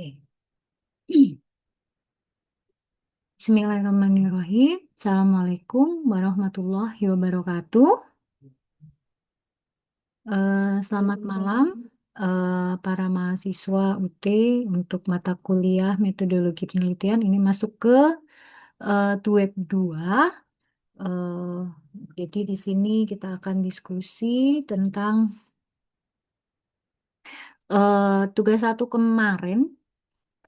Oke. Bismillahirrahmanirrahim. Assalamualaikum warahmatullahi wabarakatuh. Selamat malam, para mahasiswa UT untuk mata kuliah metodologi penelitian. Ini masuk ke TUEP 2. Eh, jadi di sini kita akan diskusi tentang tugas satu kemarin.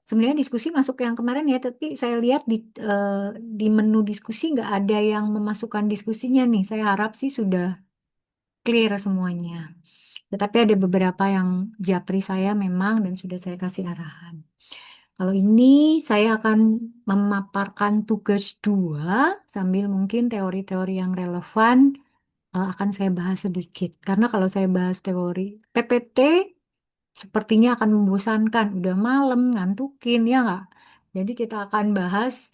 Sebenarnya diskusi masuk yang kemarin ya, tapi saya lihat di menu diskusi nggak ada yang memasukkan diskusinya nih. Saya harap sih sudah clear semuanya. Tetapi ada beberapa yang japri saya memang dan sudah saya kasih arahan. Kalau ini saya akan memaparkan tugas 2 sambil mungkin teori-teori yang relevan akan saya bahas sedikit. Karena kalau saya bahas teori PPT sepertinya akan membosankan. Udah malam, ngantukin, ya nggak? Jadi kita akan bahas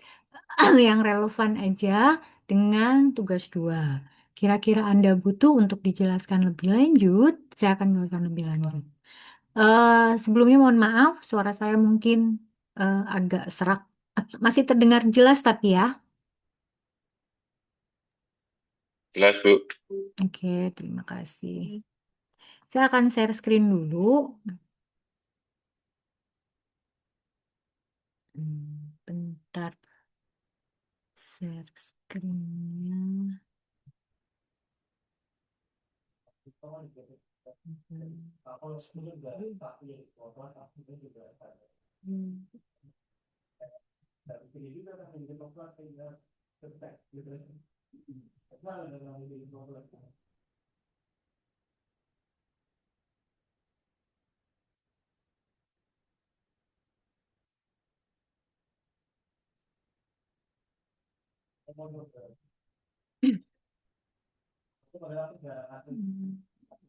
yang relevan aja dengan tugas 2. Kira-kira Anda butuh untuk dijelaskan lebih lanjut, saya akan jelaskan lebih lanjut. Sebelumnya mohon maaf, suara saya mungkin agak serak. Masih terdengar jelas tapi ya. Jelas, Bu. Oke, terima kasih. Saya akan share screen dulu. Bentar, share screen-nya. Hmm.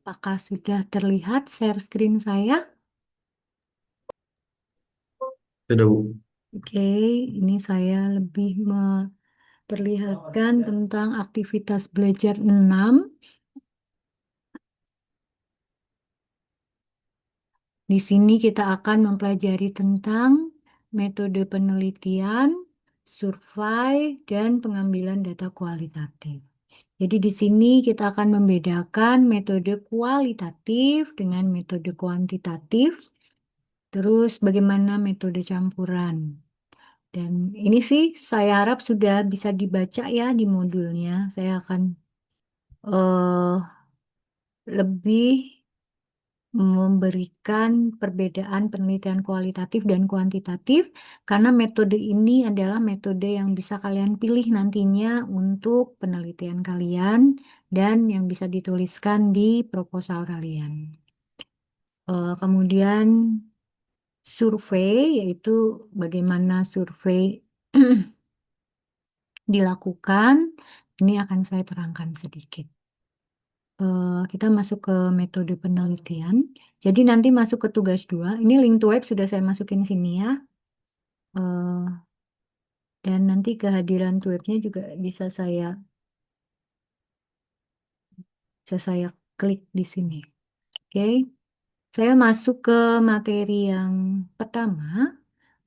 Apakah sudah terlihat share screen saya? Sudah, Bu. Oke, ini saya lebih memperlihatkan tentang aktivitas belajar 6. Di sini kita akan mempelajari tentang metode penelitian, survei, dan pengambilan data kualitatif. Jadi di sini kita akan membedakan metode kualitatif dengan metode kuantitatif, terus bagaimana metode campuran. Dan ini sih saya harap sudah bisa dibaca ya di modulnya. Saya akan eh lebih memberikan perbedaan penelitian kualitatif dan kuantitatif karena metode ini adalah metode yang bisa kalian pilih nantinya untuk penelitian kalian dan yang bisa dituliskan di proposal kalian. Kemudian survei yaitu bagaimana survei dilakukan. Ini akan saya terangkan sedikit. Kita masuk ke metode penelitian. Jadi nanti masuk ke tugas 2. Ini link to web sudah saya masukin sini ya. Eh, dan nanti kehadiran to webnya juga bisa saya klik di sini. Oke. Saya masuk ke materi yang pertama.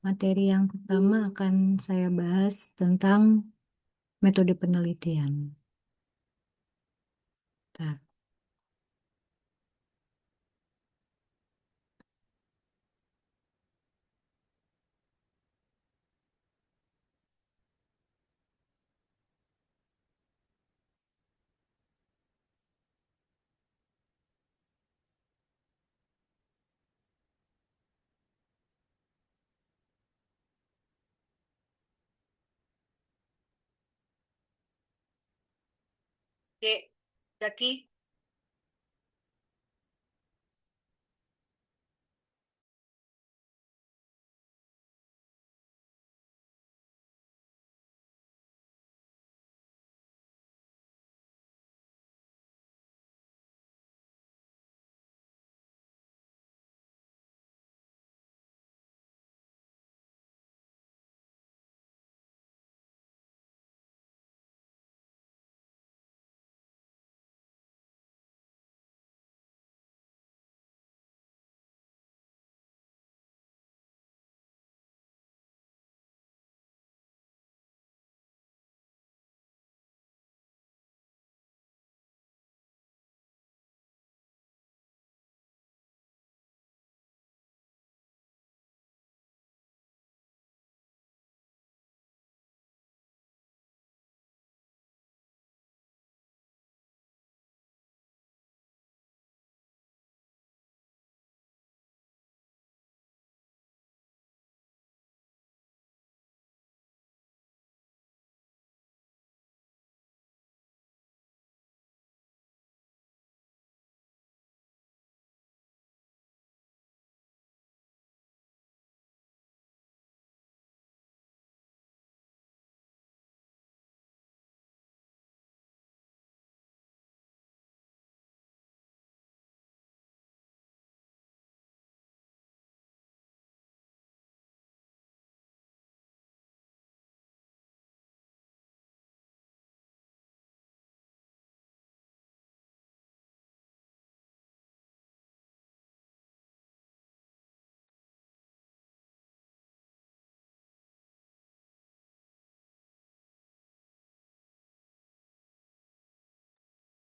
Materi yang pertama akan saya bahas tentang metode penelitian. Nah, oke, Zaki.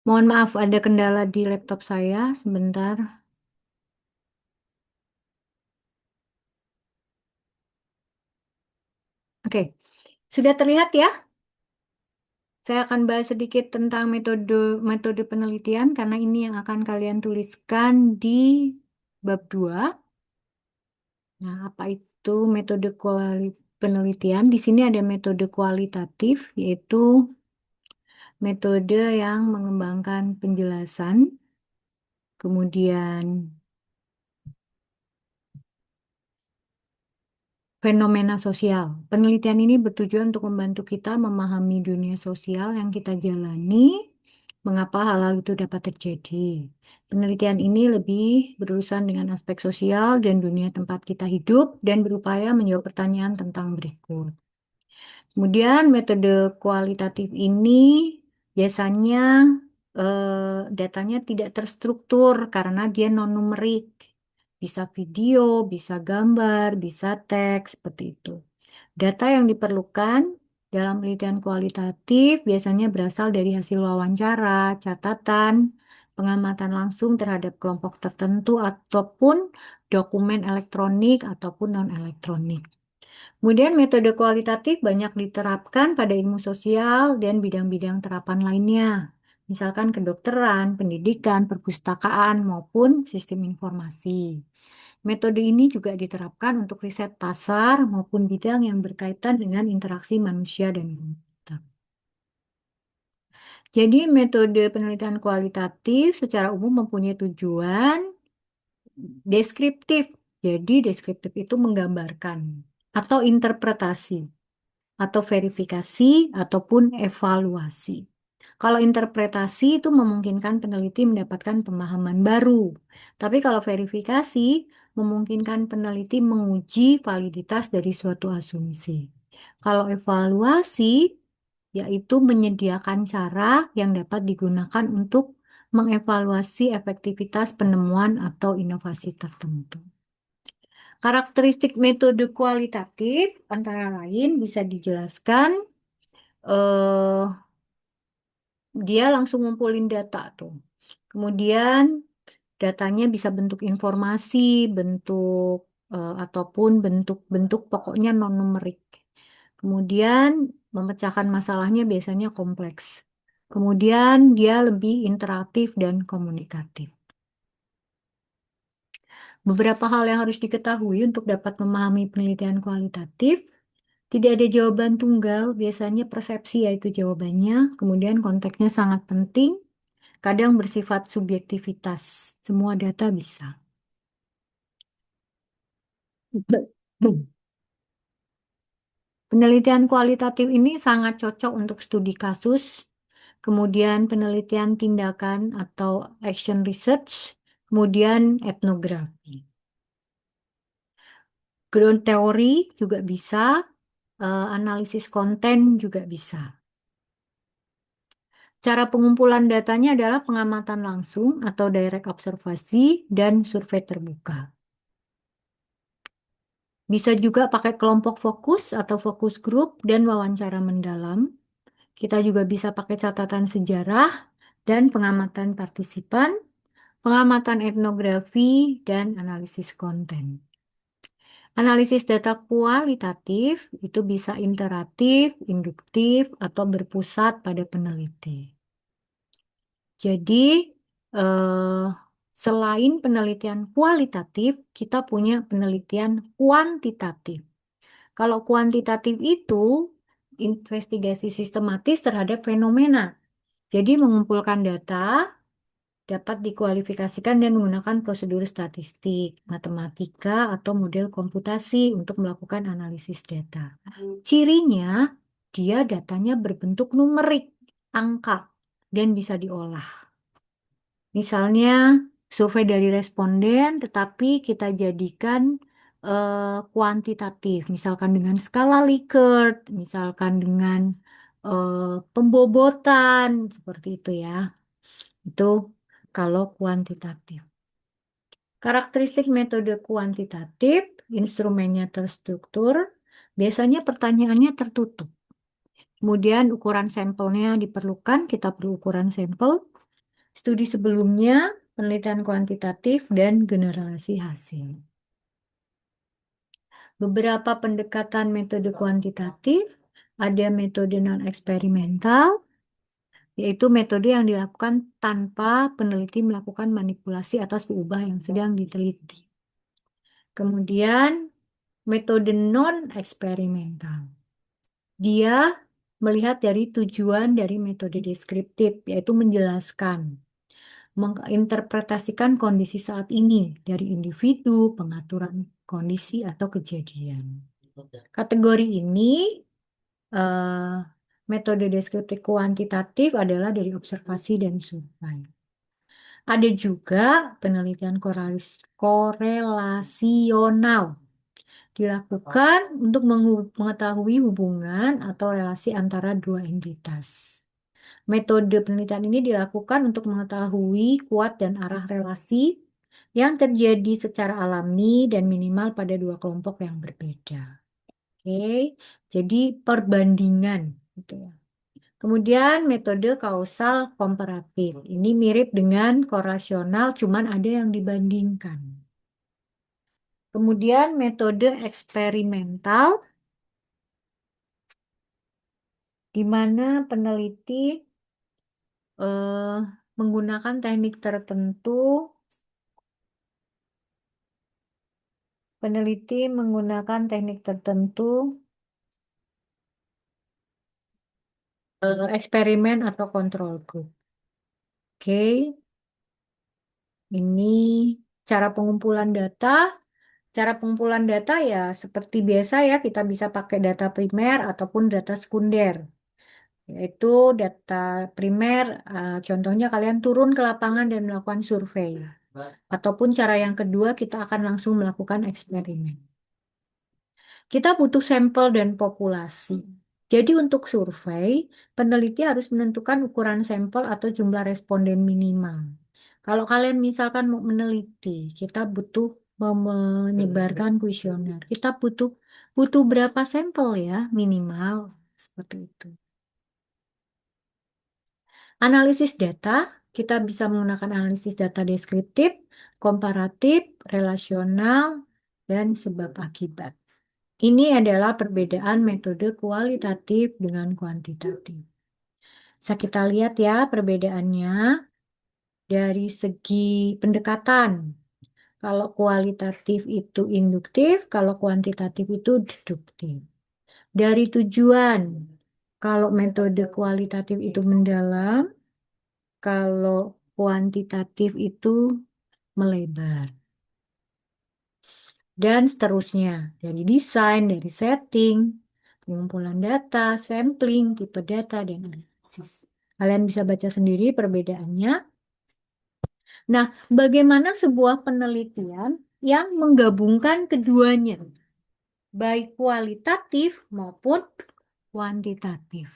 Mohon maaf, ada kendala di laptop saya. Sebentar. Oke, sudah terlihat ya? Saya akan bahas sedikit tentang metode metode penelitian karena ini yang akan kalian tuliskan di bab 2. Nah, apa itu metode penelitian? Di sini ada metode kualitatif, yaitu metode yang mengembangkan penjelasan, kemudian fenomena sosial. Penelitian ini bertujuan untuk membantu kita memahami dunia sosial yang kita jalani, mengapa hal-hal itu dapat terjadi. Penelitian ini lebih berurusan dengan aspek sosial dan dunia tempat kita hidup dan berupaya menjawab pertanyaan tentang berikut. Kemudian metode kualitatif ini biasanya datanya tidak terstruktur karena dia non-numerik. Bisa video, bisa gambar, bisa teks, seperti itu. Data yang diperlukan dalam penelitian kualitatif biasanya berasal dari hasil wawancara, catatan, pengamatan langsung terhadap kelompok tertentu, ataupun dokumen elektronik ataupun non-elektronik. Kemudian metode kualitatif banyak diterapkan pada ilmu sosial dan bidang-bidang terapan lainnya, misalkan kedokteran, pendidikan, perpustakaan, maupun sistem informasi. Metode ini juga diterapkan untuk riset pasar maupun bidang yang berkaitan dengan interaksi manusia dan komputer. Jadi metode penelitian kualitatif secara umum mempunyai tujuan deskriptif. Jadi deskriptif itu menggambarkan atau interpretasi atau verifikasi ataupun evaluasi. Kalau interpretasi itu memungkinkan peneliti mendapatkan pemahaman baru. Tapi kalau verifikasi memungkinkan peneliti menguji validitas dari suatu asumsi. Kalau evaluasi yaitu menyediakan cara yang dapat digunakan untuk mengevaluasi efektivitas penemuan atau inovasi tertentu. Karakteristik metode kualitatif antara lain bisa dijelaskan eh, dia langsung ngumpulin data tuh. Kemudian datanya bisa bentuk informasi, bentuk ataupun bentuk-bentuk pokoknya non-numerik. Kemudian memecahkan masalahnya biasanya kompleks. Kemudian dia lebih interaktif dan komunikatif. Beberapa hal yang harus diketahui untuk dapat memahami penelitian kualitatif. Tidak ada jawaban tunggal, biasanya persepsi yaitu jawabannya, kemudian konteksnya sangat penting, kadang bersifat subjektivitas, semua data bisa. Penelitian kualitatif ini sangat cocok untuk studi kasus, kemudian penelitian tindakan atau action research, kemudian etnografi. Ground theory juga bisa, analisis konten juga bisa. Cara pengumpulan datanya adalah pengamatan langsung atau direct observasi dan survei terbuka. Bisa juga pakai kelompok fokus atau fokus group dan wawancara mendalam. Kita juga bisa pakai catatan sejarah dan pengamatan partisipan, pengamatan etnografi, dan analisis konten. Analisis data kualitatif itu bisa iteratif, induktif, atau berpusat pada peneliti. Jadi, eh, selain penelitian kualitatif, kita punya penelitian kuantitatif. Kalau kuantitatif itu investigasi sistematis terhadap fenomena. Jadi, mengumpulkan data dapat dikualifikasikan dan menggunakan prosedur statistik, matematika, atau model komputasi untuk melakukan analisis data. Cirinya, dia datanya berbentuk numerik, angka, dan bisa diolah. Misalnya survei dari responden, tetapi kita jadikan kuantitatif, misalkan dengan skala Likert, misalkan dengan pembobotan, seperti itu ya. Itu kalau kuantitatif. Karakteristik metode kuantitatif, instrumennya terstruktur, biasanya pertanyaannya tertutup. Kemudian ukuran sampelnya diperlukan, kita perlu ukuran sampel. studi sebelumnya, penelitian kuantitatif, dan generasi hasil. Beberapa pendekatan metode kuantitatif, ada metode non-eksperimental, yaitu metode yang dilakukan tanpa peneliti melakukan manipulasi atas perubahan yang sedang diteliti. Kemudian, metode non-eksperimental. Dia melihat dari tujuan dari metode deskriptif, yaitu menjelaskan, menginterpretasikan kondisi saat ini dari individu, pengaturan kondisi, atau kejadian. Kategori ini, eh, metode deskriptif kuantitatif adalah dari observasi dan survei. Ada juga penelitian korelasional dilakukan untuk mengetahui hubungan atau relasi antara dua entitas. Metode penelitian ini dilakukan untuk mengetahui kuat dan arah relasi yang terjadi secara alami dan minimal pada dua kelompok yang berbeda. Oke, jadi perbandingan gitu ya. Kemudian metode kausal komparatif. Ini mirip dengan korasional, cuman ada yang dibandingkan. Kemudian metode eksperimental, di mana peneliti menggunakan teknik tertentu, eksperimen atau kontrol group. Oke, ini cara pengumpulan data. Cara pengumpulan data ya seperti biasa ya, kita bisa pakai data primer ataupun data sekunder. Yaitu data primer, contohnya kalian turun ke lapangan dan melakukan survei. Ataupun cara yang kedua, kita akan langsung melakukan eksperimen. Kita butuh sampel dan populasi. Jadi untuk survei, peneliti harus menentukan ukuran sampel atau jumlah responden minimal. Kalau kalian misalkan mau meneliti, kita butuh menyebarkan kuesioner. Kita butuh butuh berapa sampel ya minimal seperti itu. Analisis data, kita bisa menggunakan analisis data deskriptif, komparatif, relasional, dan sebab akibat. Ini adalah perbedaan metode kualitatif dengan kuantitatif. Bisa kita lihat ya perbedaannya dari segi pendekatan. Kalau kualitatif itu induktif, kalau kuantitatif itu deduktif. Dari tujuan, kalau metode kualitatif itu mendalam, kalau kuantitatif itu melebar. Dan seterusnya. Dari desain, dari setting, pengumpulan data, sampling, tipe data, dan analisis. Kalian bisa baca sendiri perbedaannya. Nah, bagaimana sebuah penelitian yang menggabungkan keduanya, baik kualitatif maupun kuantitatif?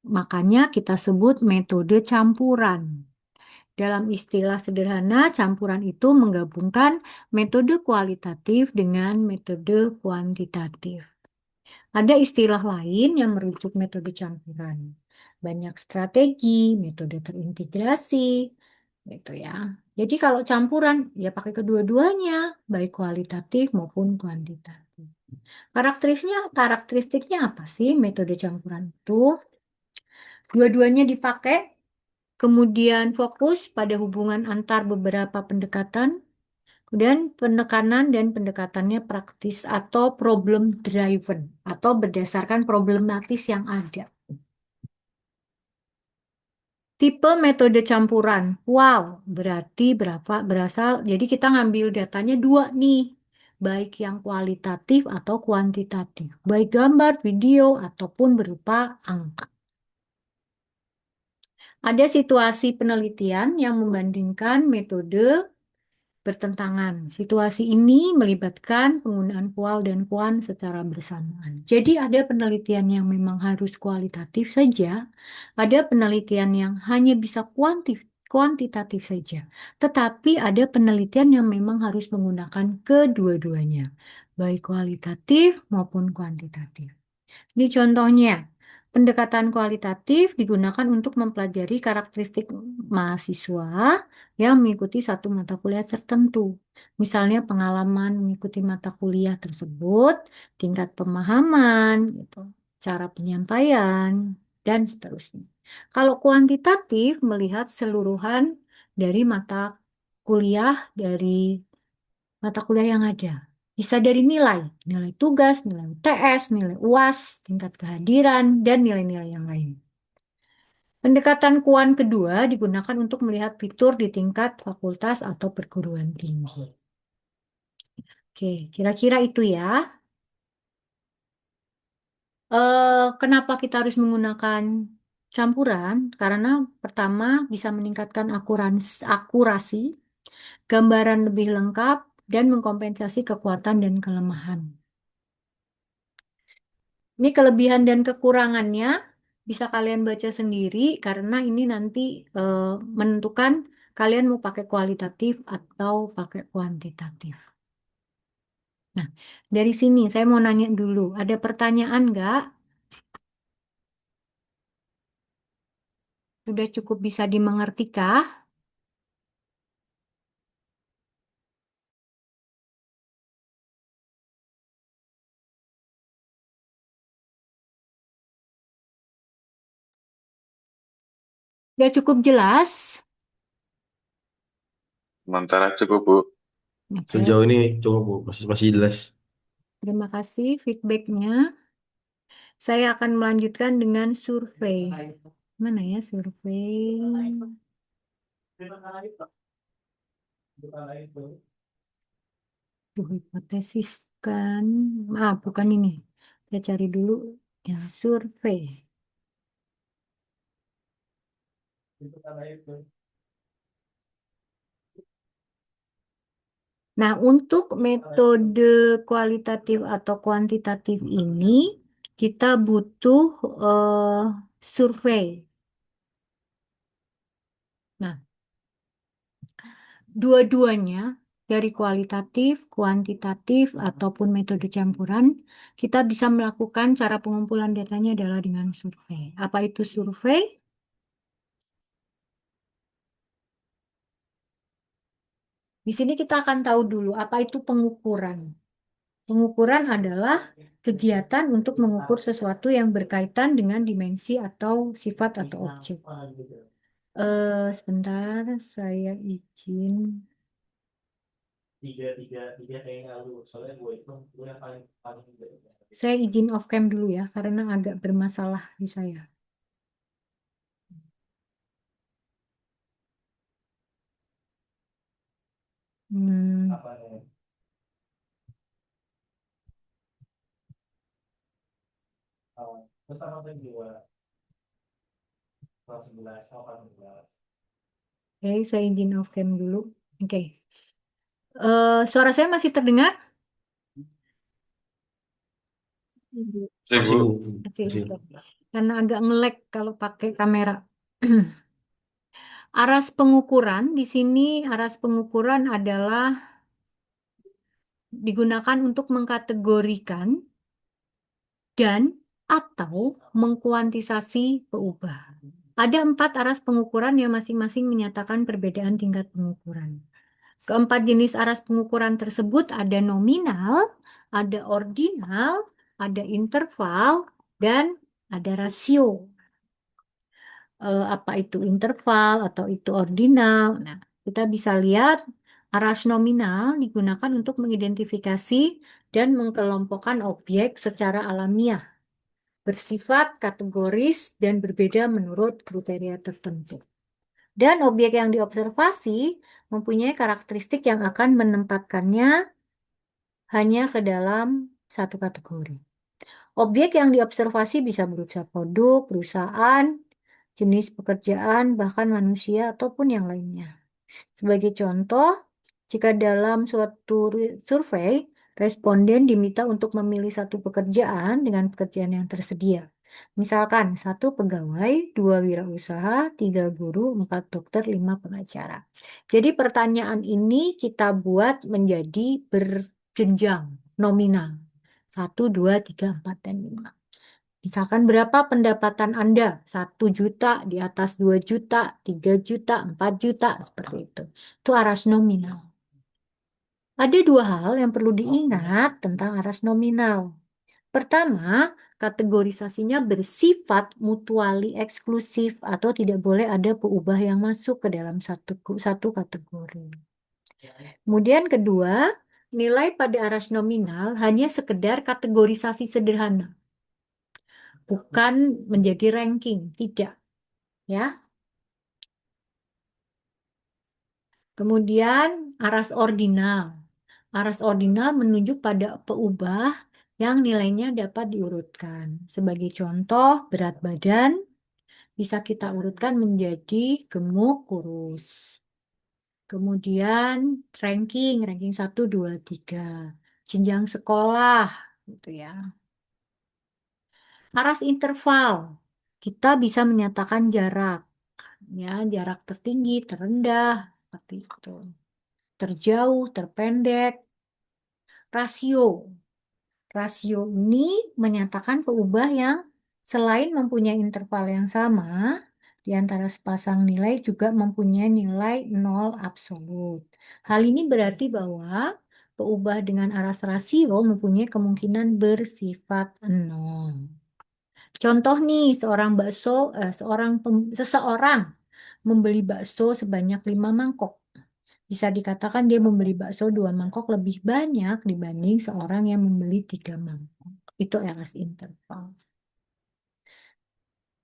Makanya kita sebut metode campuran. Dalam istilah sederhana, campuran itu menggabungkan metode kualitatif dengan metode kuantitatif. Ada istilah lain yang merujuk metode campuran. Banyak strategi, metode terintegrasi, gitu ya. Jadi kalau campuran, ya pakai kedua-duanya, baik kualitatif maupun kuantitatif. Karakteristiknya apa sih metode campuran itu? Dua-duanya dipakai, kemudian fokus pada hubungan antar beberapa pendekatan, dan penekanan dan pendekatannya praktis atau problem driven atau berdasarkan problematis yang ada. Tipe metode campuran. Wow, berarti berasal. Jadi kita ngambil datanya dua nih, baik yang kualitatif atau kuantitatif, baik gambar, video ataupun berupa angka. Ada situasi penelitian yang membandingkan metode bertentangan. Situasi ini melibatkan penggunaan kual dan kuan secara bersamaan. Jadi ada penelitian yang memang harus kualitatif saja, ada penelitian yang hanya bisa kuantitatif saja. Tetapi ada penelitian yang memang harus menggunakan kedua-duanya, baik kualitatif maupun kuantitatif. Ini contohnya. Pendekatan kualitatif digunakan untuk mempelajari karakteristik mahasiswa yang mengikuti satu mata kuliah tertentu. Misalnya pengalaman mengikuti mata kuliah tersebut, tingkat pemahaman, gitu, cara penyampaian, dan seterusnya. Kalau kuantitatif melihat seluruhan dari mata kuliah dari mata kuliah yang ada. Bisa dari nilai, nilai tugas, nilai UTS, nilai UAS, tingkat kehadiran, dan nilai-nilai yang lain. Pendekatan kuan kedua digunakan untuk melihat fitur di tingkat fakultas atau perguruan tinggi. Oke, kira-kira itu ya. Kenapa kita harus menggunakan campuran? Karena pertama bisa meningkatkan akurasi, gambaran lebih lengkap, dan mengkompensasi kekuatan dan kelemahan. Ini kelebihan dan kekurangannya bisa kalian baca sendiri karena ini nanti eh, menentukan kalian mau pakai kualitatif atau pakai kuantitatif. Nah, dari sini saya mau nanya dulu, ada pertanyaan nggak? Sudah cukup bisa dimengertikah? Sudah cukup jelas? Sementara cukup, Bu. Oke, Sejauh ini cukup Bu, masih jelas. terima kasih feedbacknya. Saya akan melanjutkan dengan survei. Mana ya survei? Hipotesis kan, bukan ini. Saya cari dulu ya survei. Nah, untuk metode kualitatif atau kuantitatif ini kita butuh eh, survei. Nah, dua-duanya dari kualitatif, kuantitatif ataupun metode campuran, kita bisa melakukan cara pengumpulan datanya adalah dengan survei. Apa itu survei? Di sini kita akan tahu dulu apa itu pengukuran. Pengukuran adalah kegiatan untuk mengukur sesuatu yang berkaitan dengan dimensi atau sifat atau objek. Sebentar, saya izin. Saya izin off cam dulu ya, karena agak bermasalah di saya. Hmm, Oke, saya izin off cam dulu. Oke. Suara saya masih terdengar? Sip, Masih Bu. Bu, Masih, masih. oke. Karena agak nge-lag kalau pakai kamera. Aras pengukuran di sini, aras pengukuran adalah digunakan untuk mengkategorikan dan atau mengkuantisasi perubahan. Ada 4 aras pengukuran yang masing-masing menyatakan perbedaan tingkat pengukuran. Keempat jenis aras pengukuran tersebut ada nominal, ada ordinal, ada interval, dan ada rasio. Apa itu interval atau itu ordinal? Nah, kita bisa lihat aras nominal digunakan untuk mengidentifikasi dan mengkelompokkan objek secara alamiah, bersifat kategoris dan berbeda menurut kriteria tertentu. Dan objek yang diobservasi mempunyai karakteristik yang akan menempatkannya hanya ke dalam satu kategori. Objek yang diobservasi bisa berupa produk, perusahaan, jenis pekerjaan, bahkan manusia, ataupun yang lainnya. Sebagai contoh, jika dalam suatu survei, responden diminta untuk memilih satu pekerjaan dengan pekerjaan yang tersedia. Misalkan, 1 pegawai, 2 wirausaha, 3 guru, 4 dokter, 5 pengacara. Jadi pertanyaan ini kita buat menjadi berjenjang, nominal. 1, 2, 3, 4, dan 5. Misalkan berapa pendapatan Anda? 1 juta, di atas 2 juta, 3 juta, 4 juta, seperti itu. Itu aras nominal. Ada dua hal yang perlu diingat tentang aras nominal. Pertama, kategorisasinya bersifat mutuali eksklusif atau tidak boleh ada peubah yang masuk ke dalam satu kategori. Kemudian kedua, nilai pada aras nominal hanya sekedar kategorisasi sederhana, bukan menjadi ranking, tidak, ya. Kemudian aras ordinal. Aras ordinal menunjuk pada peubah yang nilainya dapat diurutkan. Sebagai contoh, berat badan bisa kita urutkan menjadi gemuk, kurus. Kemudian ranking 1, 2, 3. Jenjang sekolah, gitu ya. Aras interval, kita bisa menyatakan jarak, ya, jarak tertinggi, terendah, seperti itu. Terjauh, terpendek. Rasio. Rasio ini menyatakan peubah yang selain mempunyai interval yang sama, di antara sepasang nilai juga mempunyai nilai nol absolut. Hal ini berarti bahwa peubah dengan aras rasio mempunyai kemungkinan bersifat nol. Contoh nih, seseorang membeli bakso sebanyak 5 mangkok. Bisa dikatakan dia membeli bakso 2 mangkok lebih banyak dibanding seorang yang membeli 3 mangkok. Itu aras interval.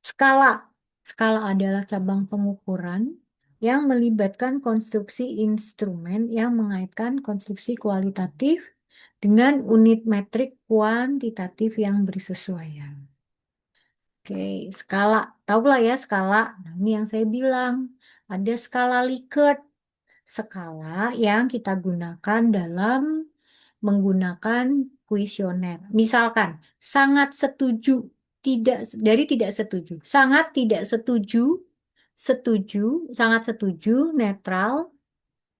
Skala. Skala adalah cabang pengukuran yang melibatkan konstruksi instrumen yang mengaitkan konstruksi kualitatif dengan unit metrik kuantitatif yang bersesuaian. Oke, skala. Tahulah ya skala. Nah, ini yang saya bilang. Ada skala Likert. Skala yang kita gunakan dalam menggunakan kuesioner. Misalkan, sangat setuju, tidak setuju, sangat tidak setuju, setuju, sangat setuju, netral.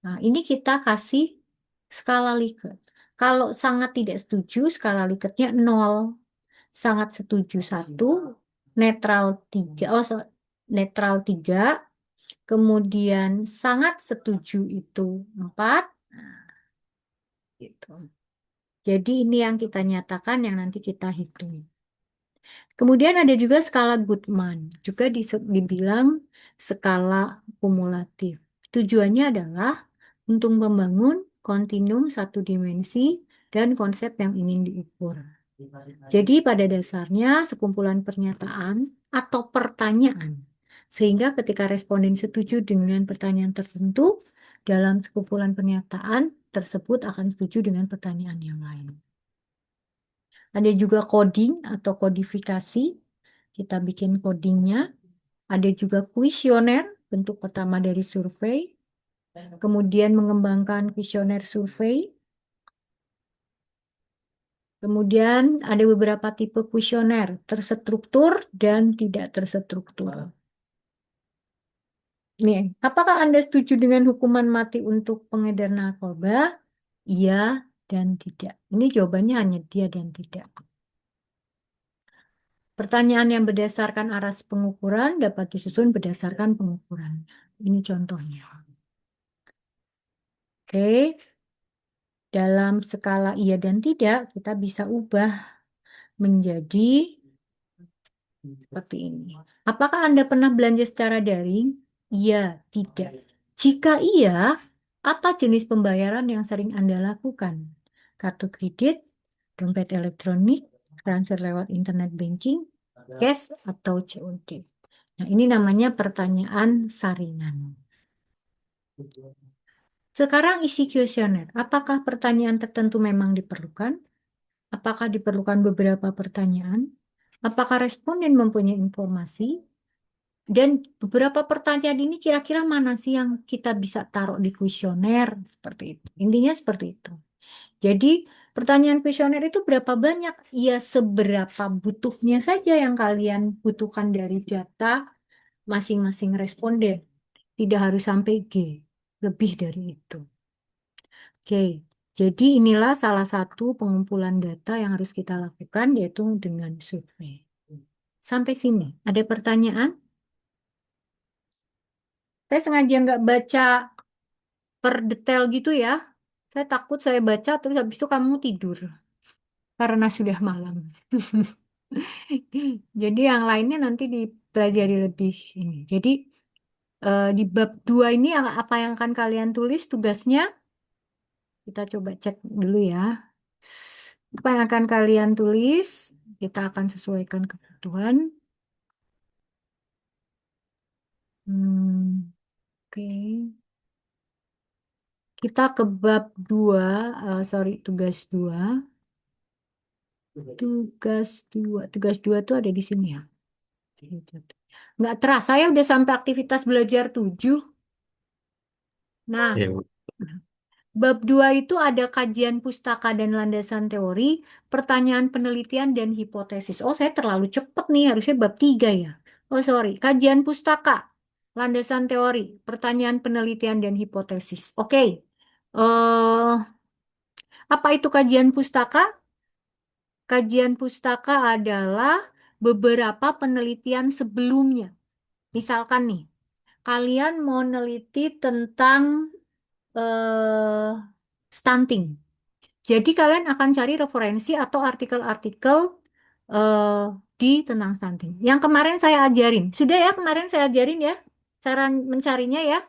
Nah, ini kita kasih skala Likert. Kalau sangat tidak setuju, skala Likertnya 0. Sangat setuju 1, netral 3. Oh, netral 3. Kemudian sangat setuju itu 4. Nah, gitu. Jadi ini yang kita nyatakan yang nanti kita hitung. Kemudian ada juga skala Goodman, juga dibilang skala kumulatif. Tujuannya adalah untuk membangun kontinum satu dimensi dan konsep yang ingin diukur. Jadi pada dasarnya sekumpulan pernyataan atau pertanyaan. Sehingga ketika responden setuju dengan pertanyaan tertentu, dalam sekumpulan pernyataan tersebut akan setuju dengan pertanyaan yang lain. Ada juga coding atau kodifikasi. Kita bikin codingnya. Ada juga kuesioner, bentuk pertama dari survei. Kemudian mengembangkan kuesioner survei. Kemudian ada beberapa tipe kuesioner, terstruktur dan tidak terstruktur. Nih, apakah Anda setuju dengan hukuman mati untuk pengedar narkoba? Iya dan tidak. Ini jawabannya hanya dia dan tidak. Pertanyaan yang berdasarkan aras pengukuran dapat disusun berdasarkan pengukuran. Ini contohnya. Oke, dalam skala iya dan tidak, kita bisa ubah menjadi seperti ini. Apakah Anda pernah belanja secara daring? Iya, tidak. Jika iya, apa jenis pembayaran yang sering Anda lakukan? Kartu kredit, dompet elektronik, transfer lewat internet banking, cash, atau COD? Nah, ini namanya pertanyaan saringan. Sekarang isi kuesioner. Apakah pertanyaan tertentu memang diperlukan? Apakah diperlukan beberapa pertanyaan? Apakah responden mempunyai informasi? Dan beberapa pertanyaan ini kira-kira mana sih yang kita bisa taruh di kuesioner? Seperti itu. Intinya seperti itu. Jadi pertanyaan kuesioner itu berapa banyak? Ya seberapa butuhnya saja yang kalian butuhkan dari data masing-masing responden. Tidak harus sampai G. Lebih dari itu. Oke, jadi inilah salah satu pengumpulan data yang harus kita lakukan yaitu dengan survei. Sampai sini. Ada pertanyaan? Saya sengaja nggak baca per detail gitu ya. Saya takut saya baca terus habis itu kamu tidur. Karena sudah malam. Jadi yang lainnya nanti dipelajari lebih ini. Jadi di bab 2 ini apa yang akan kalian tulis tugasnya? Kita coba cek dulu ya. Apa yang akan kalian tulis? Kita akan sesuaikan kebutuhan. Oke. Kita ke bab 2, sorry, tugas 2. Tugas dua tuh ada di sini ya. Nggak terasa ya udah sampai aktivitas belajar 7. Nah, Ya, Bu. bab 2 itu ada kajian pustaka dan landasan teori, pertanyaan penelitian dan hipotesis. Oh, saya terlalu cepat nih, harusnya bab 3 ya. Oh, sorry, kajian pustaka, landasan teori, pertanyaan penelitian dan hipotesis. Oke. Apa itu kajian pustaka? Kajian pustaka adalah beberapa penelitian sebelumnya. Misalkan nih, kalian mau neliti tentang eh, stunting. Jadi kalian akan cari referensi atau artikel-artikel eh, di tentang stunting. Yang kemarin saya ajarin. Sudah ya, kemarin saya ajarin ya. Cara mencarinya ya.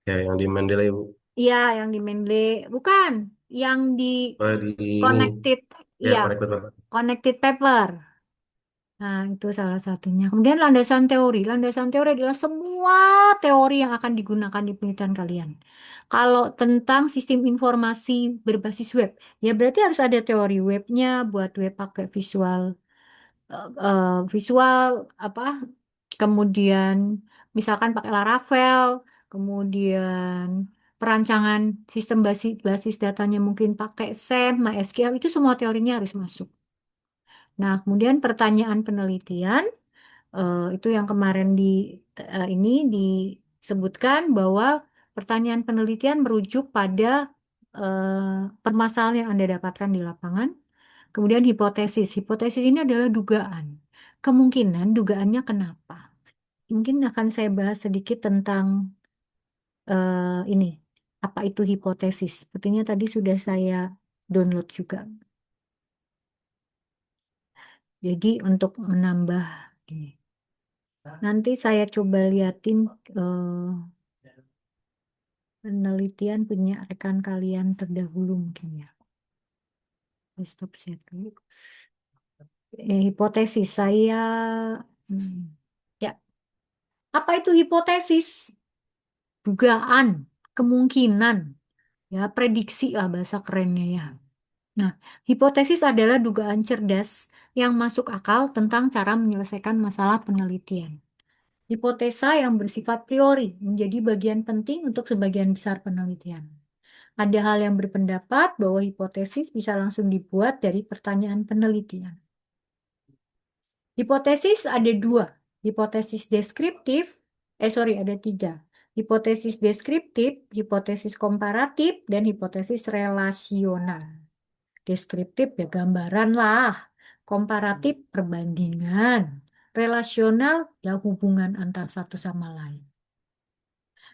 Ya, yang di Mandela Ibu. Iya, yang di Mendeley. Bukan. Yang di Di ini connected. ya Iya, konektor. connected paper. Nah, itu salah satunya. Kemudian landasan teori. Landasan teori adalah semua teori yang akan digunakan di penelitian kalian. Kalau tentang sistem informasi berbasis web, ya berarti harus ada teori webnya, buat web pakai visual, visual apa? Kemudian misalkan pakai Laravel, kemudian perancangan sistem basis basis datanya mungkin pakai SAM, MySQL, itu semua teorinya harus masuk. Nah, kemudian pertanyaan penelitian. Itu yang kemarin ini disebutkan bahwa pertanyaan penelitian merujuk pada permasalahan yang Anda dapatkan di lapangan. Kemudian hipotesis. Hipotesis ini adalah dugaan. Kemungkinan dugaannya kenapa? Mungkin akan saya bahas sedikit tentang ini. Apa itu hipotesis? Sepertinya tadi sudah saya download juga. Jadi untuk menambah ini. Nanti saya coba liatin eh, penelitian punya rekan kalian terdahulu mungkin ya. Stop share dulu. Hipotesis saya, hmm, ya, apa itu hipotesis? Dugaan, kemungkinan, ya, prediksi lah bahasa kerennya ya. Nah, hipotesis adalah dugaan cerdas yang masuk akal tentang cara menyelesaikan masalah penelitian. Hipotesa yang bersifat priori menjadi bagian penting untuk sebagian besar penelitian. Ada hal yang berpendapat bahwa hipotesis bisa langsung dibuat dari pertanyaan penelitian. Hipotesis ada dua, hipotesis deskriptif, sorry ada tiga. Hipotesis deskriptif, hipotesis komparatif, dan hipotesis relasional. Deskriptif ya gambaran lah, komparatif perbandingan, relasional ya hubungan antar satu sama lain.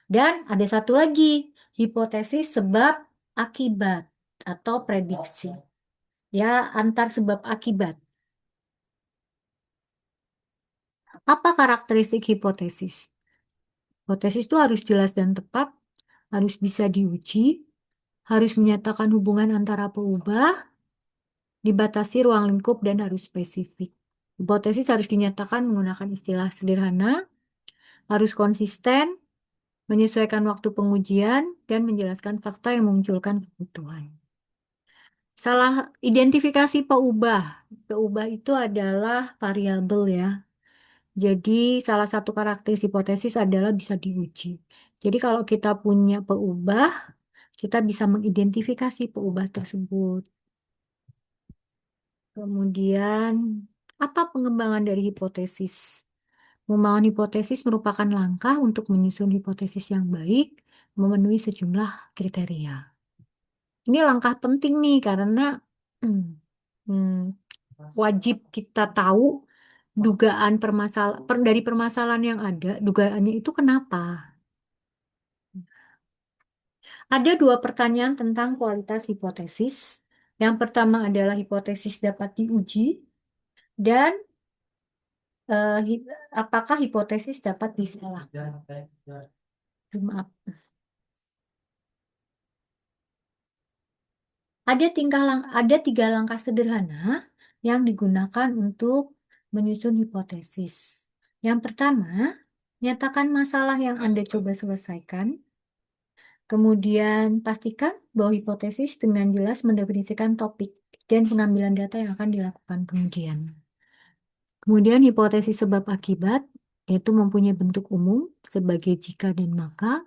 Dan ada satu lagi, hipotesis sebab akibat atau prediksi. Ya, antar sebab akibat. Apa karakteristik hipotesis? Hipotesis itu harus jelas dan tepat, harus bisa diuji, harus menyatakan hubungan antara peubah, dibatasi ruang lingkup, dan harus spesifik. Hipotesis harus dinyatakan menggunakan istilah sederhana, harus konsisten, menyesuaikan waktu pengujian, dan menjelaskan fakta yang memunculkan kebutuhan. Salah identifikasi peubah. Peubah itu adalah variabel ya. Jadi salah satu karakteristik hipotesis adalah bisa diuji. Jadi kalau kita punya peubah, kita bisa mengidentifikasi peubah tersebut. Kemudian, apa pengembangan dari hipotesis? Membangun hipotesis merupakan langkah untuk menyusun hipotesis yang baik, memenuhi sejumlah kriteria. Ini langkah penting nih karena hmm, hmm, wajib kita tahu dugaan dari permasalahan yang ada, dugaannya itu kenapa? Ada dua pertanyaan tentang kualitas hipotesis. Yang pertama adalah hipotesis dapat diuji dan apakah hipotesis dapat disalahkan? Maaf. Ada tiga langkah sederhana yang digunakan untuk menyusun hipotesis. Yang pertama, nyatakan masalah yang Anda coba selesaikan. Kemudian, pastikan bahwa hipotesis dengan jelas mendefinisikan topik dan pengambilan data yang akan dilakukan kemudian. Kemudian, hipotesis sebab akibat, yaitu mempunyai bentuk umum sebagai jika dan maka.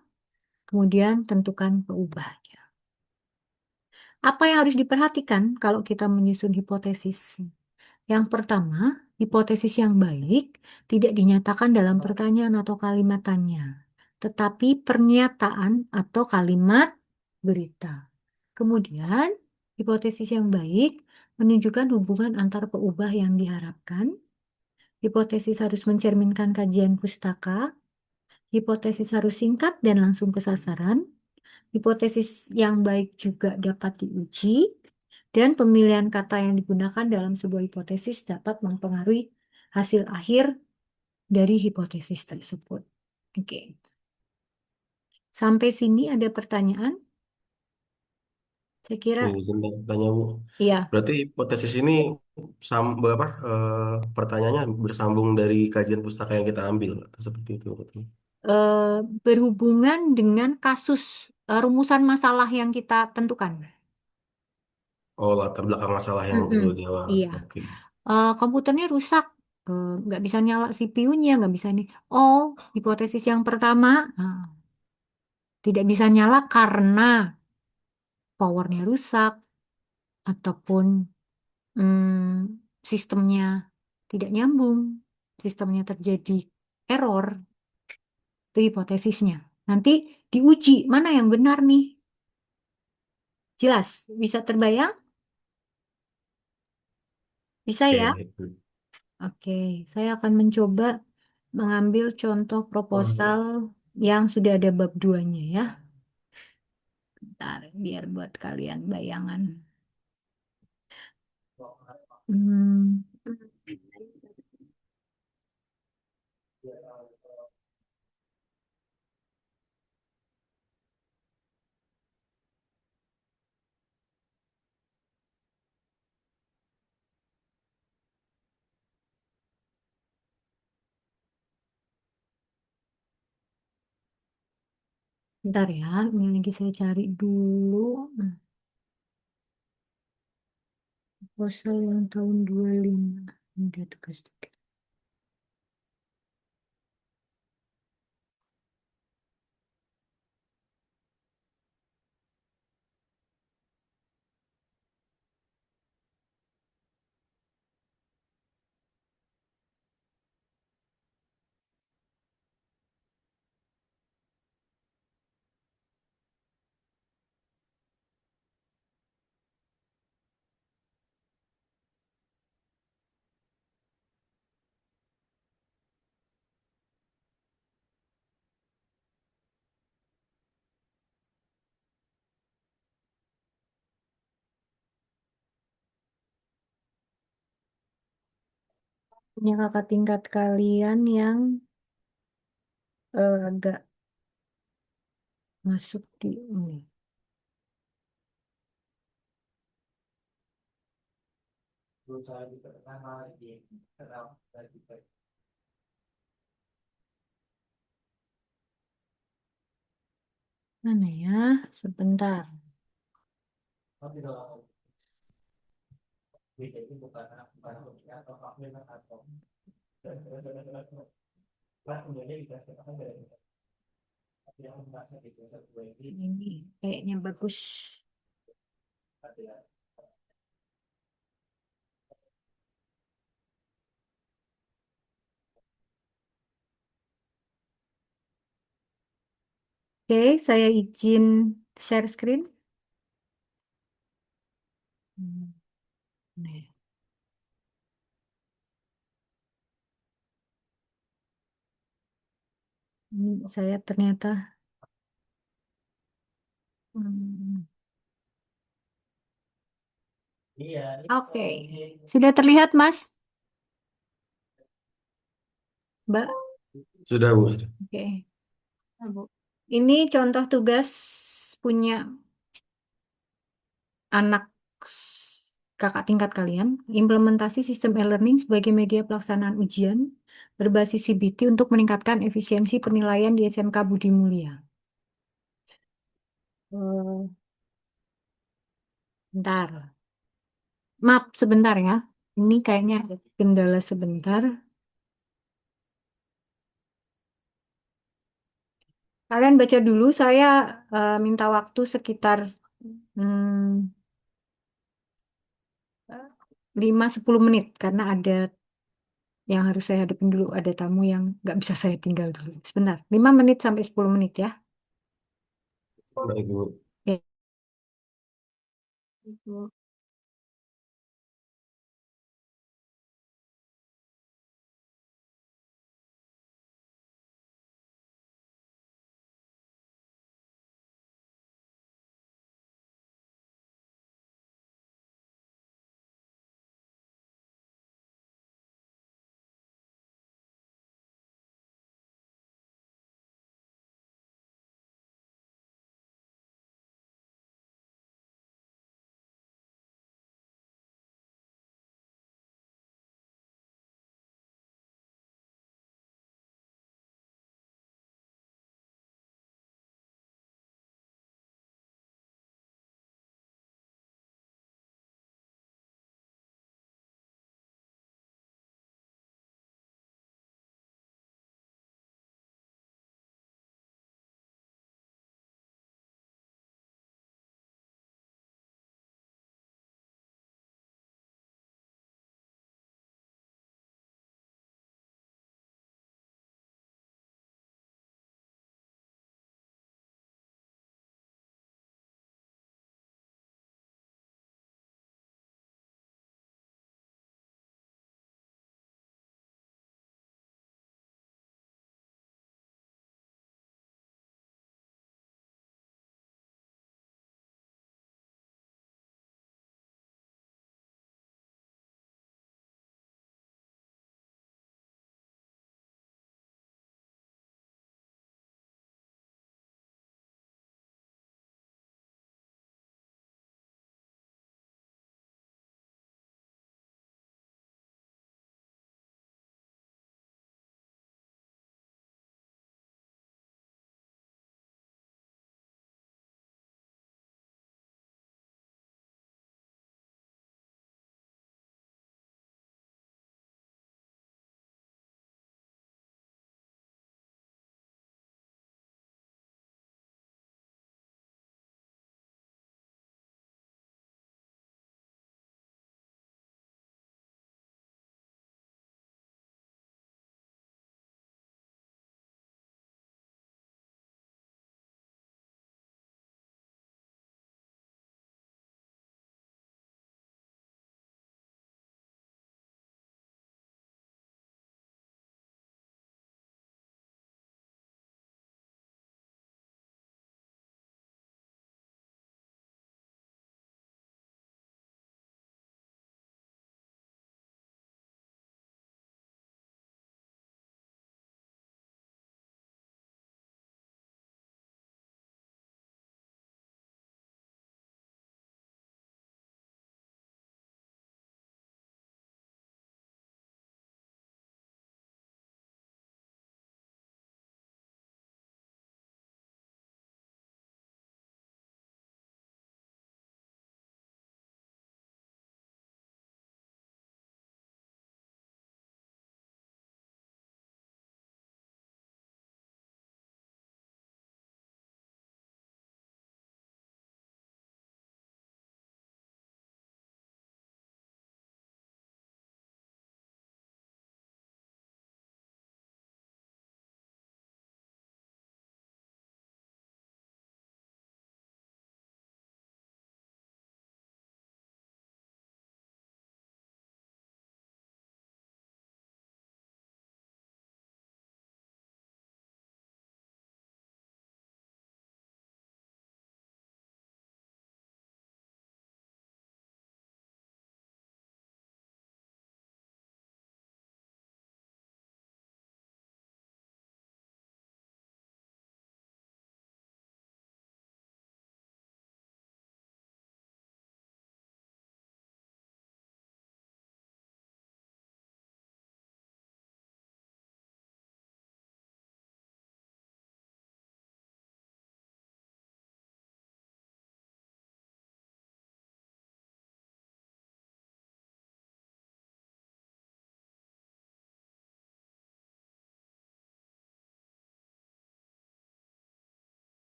Kemudian, tentukan peubahnya. Apa yang harus diperhatikan kalau kita menyusun hipotesis? Yang pertama, hipotesis yang baik tidak dinyatakan dalam pertanyaan atau kalimat tanya, tetapi pernyataan atau kalimat berita. Kemudian, hipotesis yang baik menunjukkan hubungan antar peubah yang diharapkan. Hipotesis harus mencerminkan kajian pustaka. Hipotesis harus singkat dan langsung ke sasaran. Hipotesis yang baik juga dapat diuji, dan pemilihan kata yang digunakan dalam sebuah hipotesis dapat mempengaruhi hasil akhir dari hipotesis tersebut. Oke, sampai sini ada pertanyaan? Saya kira, Nih, izin tanya Bu. iya. Berarti hipotesis ini berapa pertanyaannya bersambung dari kajian pustaka yang kita ambil atau seperti itu betul? eh, Berhubungan dengan kasus rumusan masalah yang kita tentukan. Oh, latar belakang masalah yang Mm-mm, itu di awal. iya. Oke. Komputernya rusak, nggak bisa nyala CPU-nya, nggak bisa nih. Oh, hipotesis yang pertama, nah, tidak bisa nyala karena powernya rusak ataupun sistemnya tidak nyambung, sistemnya terjadi error, itu hipotesisnya. Nanti diuji mana yang benar nih. Jelas, bisa terbayang? Bisa ya? Oke. Oke, saya akan mencoba mengambil contoh proposal yang sudah ada bab duanya ya. Bentar, biar buat kalian bayangan. Hmm, Bentar ya, ini lagi saya cari dulu. Proposal yang tahun 25. Ada tugas tiga. Punya kakak tingkat kalian yang agak masuk di ini. Mana ya? Sebentar. Ini kayaknya bagus. Oke, saya izin share screen. Hmm, nih. Saya ternyata. Hmm. Oke, sudah terlihat, Mas, Mbak. Sudah, Bu. Sudah. Oke. Nah, Bu. Ini contoh tugas punya anak kakak tingkat kalian, implementasi sistem e-learning sebagai media pelaksanaan ujian berbasis CBT untuk meningkatkan efisiensi penilaian di SMK Budi Mulia. Bentar, maaf sebentar ya. Ini kayaknya ada kendala sebentar. Kalian baca dulu, saya minta waktu sekitar 5-10 menit karena ada yang harus saya hadapin dulu. Ada tamu yang nggak bisa saya tinggal dulu. Sebentar, 5 menit sampai 10 menit ya. Baik, Bu. Ya.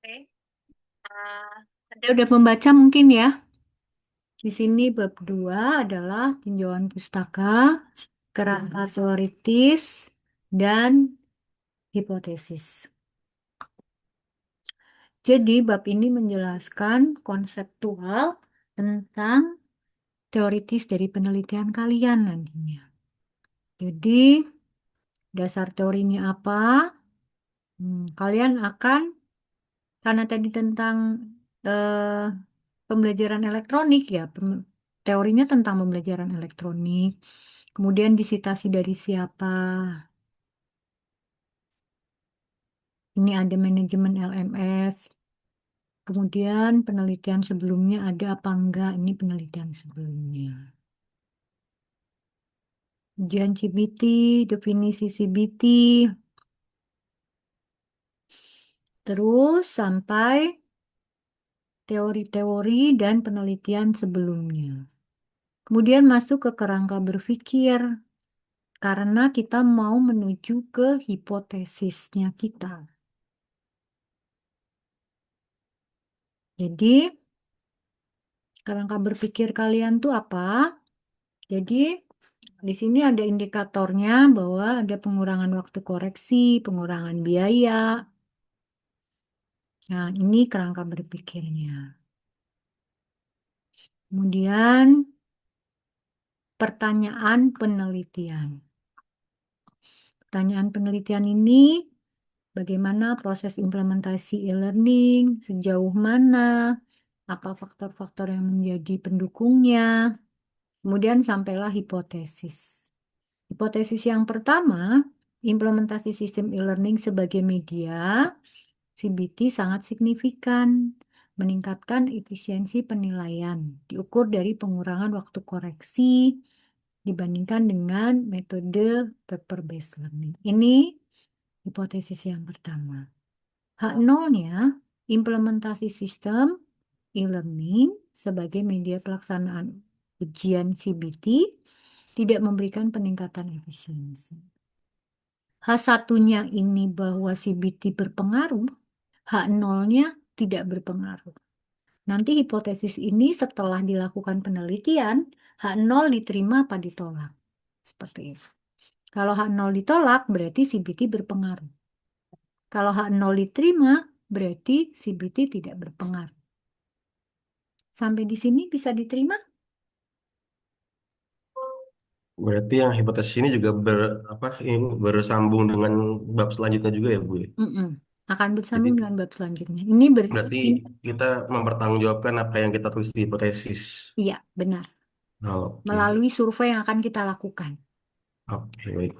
Oke. Anda udah membaca mungkin ya. Di sini bab 2 adalah tinjauan pustaka, kerangka teoritis, dan hipotesis. Jadi bab ini menjelaskan konseptual tentang teoritis dari penelitian kalian nantinya. Jadi dasar teorinya apa? Kalian akan, karena tadi tentang eh, pembelajaran elektronik ya, teorinya tentang pembelajaran elektronik. Kemudian disitasi dari siapa? Ini ada manajemen LMS. Kemudian penelitian sebelumnya ada apa enggak? Ini penelitian sebelumnya. Ujian CBT, definisi CBT, terus sampai teori-teori dan penelitian sebelumnya. Kemudian masuk ke kerangka berpikir, karena kita mau menuju ke hipotesisnya kita. Jadi, kerangka berpikir kalian tuh apa? Jadi, di sini ada indikatornya bahwa ada pengurangan waktu koreksi, pengurangan biaya. Nah, ini kerangka berpikirnya. Kemudian, pertanyaan penelitian. Pertanyaan penelitian ini, bagaimana proses implementasi e-learning, sejauh mana, apa faktor-faktor yang menjadi pendukungnya, kemudian sampailah hipotesis. Hipotesis yang pertama, implementasi sistem e-learning sebagai media, CBT sangat signifikan, meningkatkan efisiensi penilaian, diukur dari pengurangan waktu koreksi dibandingkan dengan metode paper-based learning. Ini hipotesis yang pertama. H0-nya, implementasi sistem e-learning sebagai media pelaksanaan ujian CBT tidak memberikan peningkatan efisiensi. H1-nya ini bahwa CBT berpengaruh, H0-nya tidak berpengaruh. Nanti hipotesis ini setelah dilakukan penelitian, H0 diterima apa ditolak. Seperti itu. Kalau H0 ditolak, berarti CBT berpengaruh. Kalau H0 diterima, berarti CBT tidak berpengaruh. Sampai di sini bisa diterima? Berarti yang hipotesis ini juga ini bersambung dengan bab selanjutnya juga ya, Bu, ya? Mm-mm. Akan bersambung Jadi dengan bab selanjutnya. berarti In- kita mempertanggungjawabkan apa yang kita tulis di hipotesis. iya, benar. Oke, Melalui survei yang akan kita lakukan. oke, baik.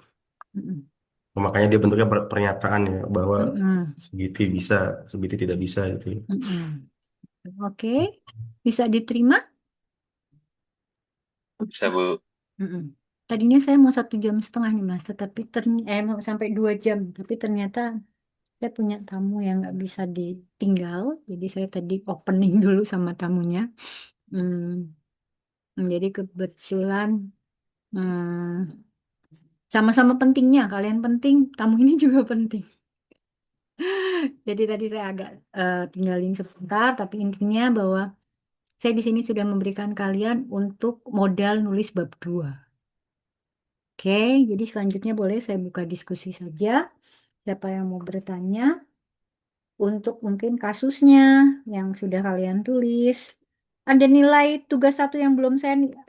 Mm-mm. Makanya dia bentuknya pernyataan ya bahwa Mm-mm. sebiti bisa, sebiti tidak bisa gitu ya. Mm-mm. Oke, bisa diterima? Bisa, Bu. Mm-mm. Tadinya saya mau 1,5 jam nih Mas, tetapi mau sampai 2 jam, tapi ternyata saya punya tamu yang nggak bisa ditinggal, jadi saya tadi opening dulu sama tamunya. Hmm, jadi kebetulan sama-sama pentingnya, kalian penting, tamu ini juga penting. Jadi tadi saya agak tinggalin sebentar, tapi intinya bahwa saya di sini sudah memberikan kalian untuk modal nulis bab 2. Oke, jadi selanjutnya boleh saya buka diskusi saja. Siapa yang mau bertanya untuk mungkin kasusnya yang sudah kalian tulis. Ada nilai tugas satu yang belum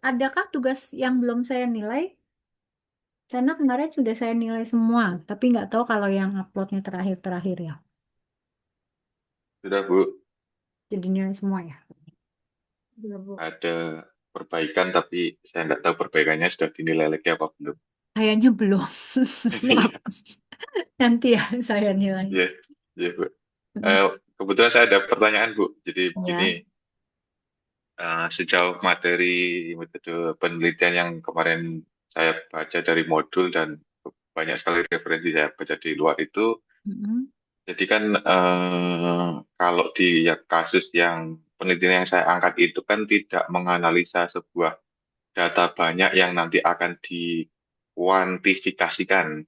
adakah tugas yang belum saya nilai? Karena kemarin sudah saya nilai semua, tapi nggak tahu kalau yang uploadnya terakhir-terakhir ya. Sudah, Bu. Jadi nilai semua ya. Iya, Bu. Ada perbaikan, tapi saya nggak tahu perbaikannya sudah dinilai lagi apa belum. Kayaknya belum. Maaf. Iya, Nanti ya saya nilai. iya, iya, Bu. Mm, Kebetulan saya ada pertanyaan, Bu. Jadi begini, ya. sejauh materi metode penelitian yang kemarin saya baca dari modul dan banyak sekali referensi saya baca di luar itu, Mm-mm. jadi kan kalau di ya, kasus yang penelitian yang saya angkat itu kan tidak menganalisa sebuah data banyak yang nanti akan dikuantifikasikan.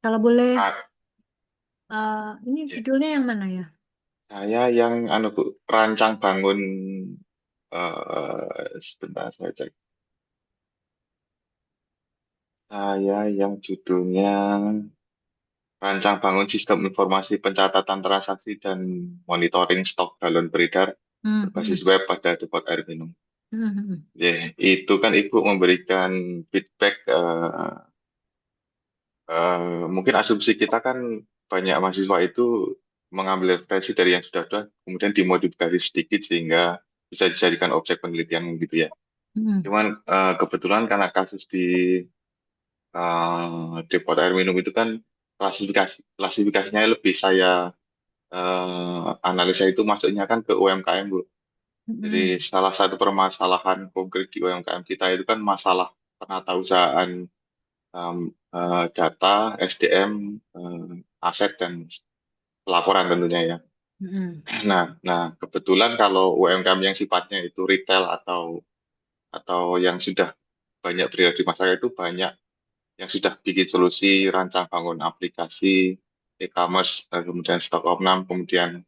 Kalau boleh Ah, Ini judulnya yang mana ya? Saya yang anu Bu, rancang bangun sebentar saya cek. Saya yang judulnya rancang bangun sistem informasi pencatatan transaksi dan monitoring stok galon beredar Hmm, berbasis hmm, web pada depot air minum. hmm, hmm, Ya, itu kan Ibu memberikan feedback, mungkin asumsi kita kan banyak mahasiswa itu mengambil referensi dari yang sudah ada, kemudian dimodifikasi sedikit sehingga bisa dijadikan objek penelitian gitu ya. hmm, Cuman kebetulan karena kasus di depot air minum itu kan klasifikasinya lebih saya analisa itu masuknya kan ke UMKM Bu. Jadi hmm, salah satu permasalahan konkret di UMKM kita itu kan masalah penatausahaan um, data, SDM, aset dan pelaporan tentunya ya. hmm, Nah, kebetulan kalau UMKM yang sifatnya itu retail atau yang sudah banyak beredar di masyarakat itu banyak yang sudah bikin solusi rancang bangun aplikasi e-commerce, kemudian stok opnam, kemudian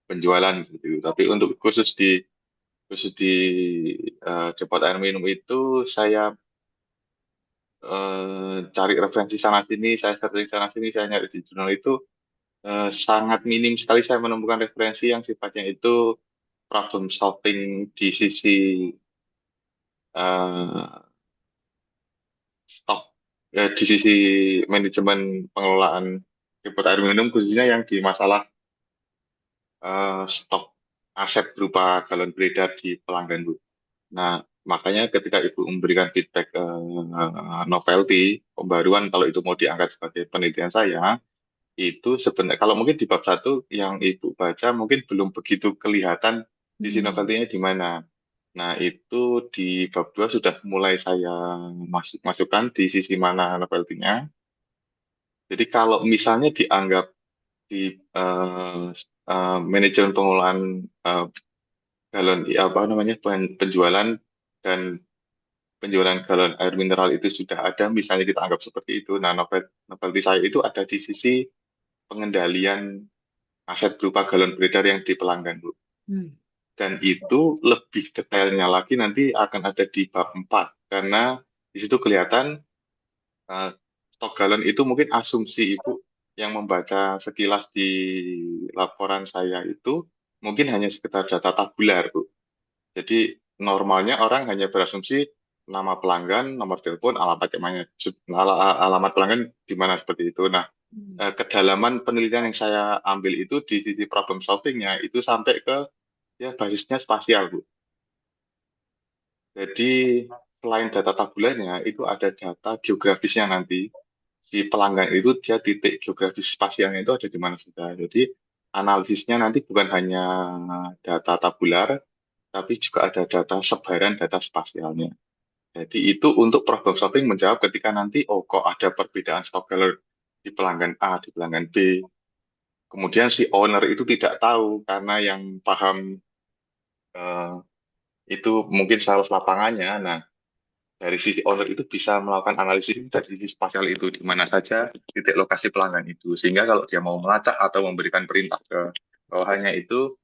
penjualan gitu. Tapi untuk khusus di depot air minum itu saya cari referensi sana sini, saya searching sana sini, saya nyari di jurnal itu sangat minim sekali saya menemukan referensi yang sifatnya itu problem solving di sisi eh, stok, di sisi manajemen pengelolaan depot air minum khususnya yang di masalah stok aset berupa galon beredar di pelanggan Bu. Nah, makanya ketika Ibu memberikan feedback novelty, pembaruan kalau itu mau diangkat sebagai penelitian saya, itu sebenarnya kalau mungkin di bab satu yang Ibu baca mungkin belum begitu kelihatan sisi hmm, novelty-nya di mana. Nah, itu di bab 2 sudah mulai saya masukkan di sisi mana novelty-nya. Jadi kalau misalnya dianggap di manajemen pengelolaan eh, galon apa namanya penjualan dan penjualan galon air mineral itu sudah ada, misalnya kita anggap seperti itu. Nah, novelty saya itu ada di sisi pengendalian aset berupa galon beredar yang di pelanggan, Bu. hmm, Dan itu lebih detailnya lagi nanti akan ada di bab 4 karena di situ kelihatan eh, stok galon itu mungkin asumsi Ibu yang membaca sekilas di laporan saya itu mungkin hanya sekedar data tabular, Bu. Jadi normalnya orang hanya berasumsi nama pelanggan, nomor telepon, alamat yang mana, alamat pelanggan di mana seperti itu. Nah, hmm, kedalaman penelitian yang saya ambil itu di sisi problem solvingnya itu sampai ke ya basisnya spasial, Bu. Jadi selain data tabularnya itu ada data geografisnya nanti. Si pelanggan itu dia titik geografis spasialnya itu ada di mana saja. Jadi analisisnya nanti bukan hanya data tabular, tapi juga ada data sebaran data spasialnya. Jadi itu untuk problem solving menjawab ketika nanti, oh kok ada perbedaan stock color di pelanggan A, di pelanggan B. Kemudian si owner itu tidak tahu karena yang paham eh, itu mungkin sales lapangannya. Nah, dari sisi owner itu bisa melakukan analisis dari sisi spasial itu di mana saja titik lokasi pelanggan itu. Sehingga kalau dia mau melacak atau memberikan perintah ke bawahannya itu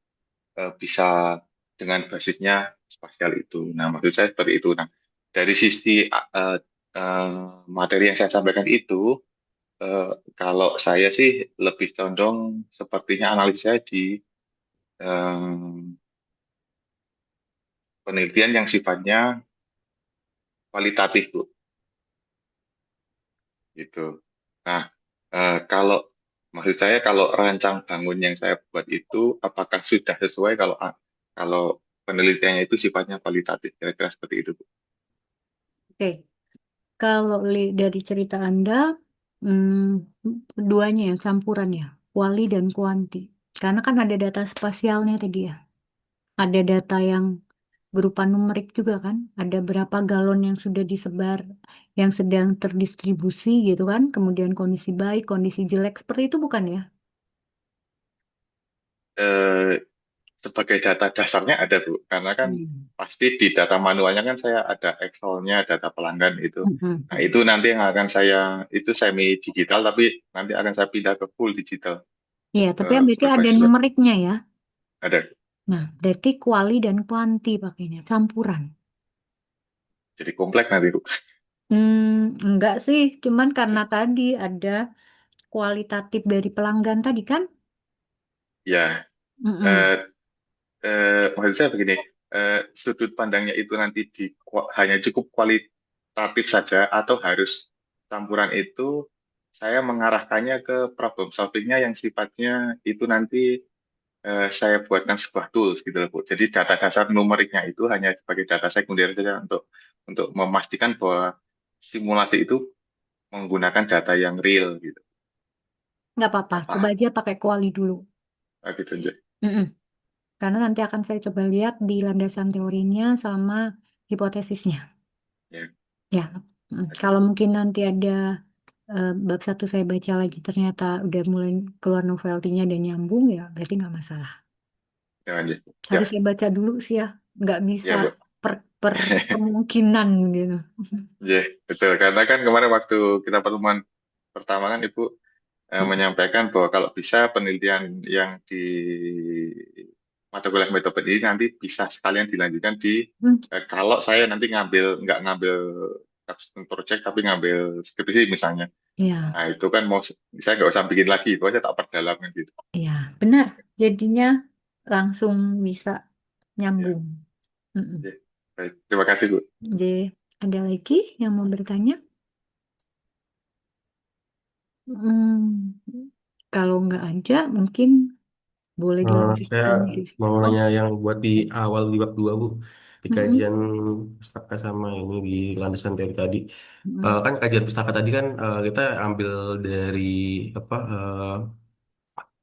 bisa dengan basisnya spasial itu. Nah, maksud saya seperti itu. Nah, dari sisi materi yang saya sampaikan itu, eh, kalau saya sih lebih condong sepertinya analisa saya di penelitian yang sifatnya kualitatif, Bu. Gitu. Nah, kalau maksud saya kalau rancang bangun yang saya buat itu apakah sudah sesuai kalau penelitiannya itu sifatnya kualitatif, kira-kira seperti itu, Bu. oke. Kalau dari cerita Anda, keduanya ya, campuran ya, kuali dan kuanti. Karena kan ada data spasialnya tadi ya. Ada data yang berupa numerik juga kan. Ada berapa galon yang sudah disebar, yang sedang terdistribusi gitu kan. Kemudian kondisi baik, kondisi jelek, seperti itu bukan ya? Eh, sebagai data dasarnya ada Bu, karena kan Hmm. pasti di data manualnya kan saya ada Excel-nya, data pelanggan itu. Mm-mm. Nah, itu nanti yang akan saya, itu semi digital, tapi nanti akan saya pindah ke full digital, Iya, tapi eh, yang berarti ada berbasis web. numeriknya ya. Ada. Nah, berarti kuali dan kuanti pakainya, campuran. Jadi kompleks nanti Bu. Enggak sih, cuman karena tadi ada kualitatif dari pelanggan tadi kan. Ya, Mm-mm. eh, maksud saya begini, sudut pandangnya itu nanti hanya cukup kualitatif saja atau harus campuran itu saya mengarahkannya ke problem solvingnya yang sifatnya itu nanti saya buatkan sebuah tools gitu loh Bu. Jadi data dasar numeriknya itu hanya sebagai data sekunder saja untuk memastikan bahwa simulasi itu menggunakan data yang real gitu. Nggak apa-apa, coba Apa? aja pakai kuali dulu. Nah, gitu aja. Mm-mm. Karena nanti akan saya coba lihat di landasan teorinya sama hipotesisnya. Ya, Ya, kalau mungkin nanti ada bab satu saya baca lagi ternyata udah mulai keluar novelty-nya dan nyambung ya berarti nggak masalah. ya aja. Harus Ya, saya baca dulu sih ya, nggak bisa ya Bu. per kemungkinan gitu. Ya, betul. Karena kan kemarin waktu kita pertemuan pertama kan Ibu menyampaikan bahwa kalau bisa penelitian yang di mata kuliah metode ini nanti bisa sekalian dilanjutkan di Hmm, kalau saya nanti nggak ngambil custom project tapi ngambil skripsi misalnya. ya, Nah itu kan mau saya nggak usah bikin lagi itu aja tak perdalam kan gitu. ya, benar. Jadinya langsung bisa Ya, nyambung. Mm-mm. ya. Baik. Terima kasih Bu. Jadi, ada lagi yang mau bertanya? Hmm, kalau nggak ada, mungkin boleh Saya dilanjutkan. mau Oh, nanya yang buat di awal di bab 2 Bu, di mm-mm, kajian pustaka sama ini di landasan teori tadi. mm-mm, Kan kajian pustaka tadi kan kita ambil dari apa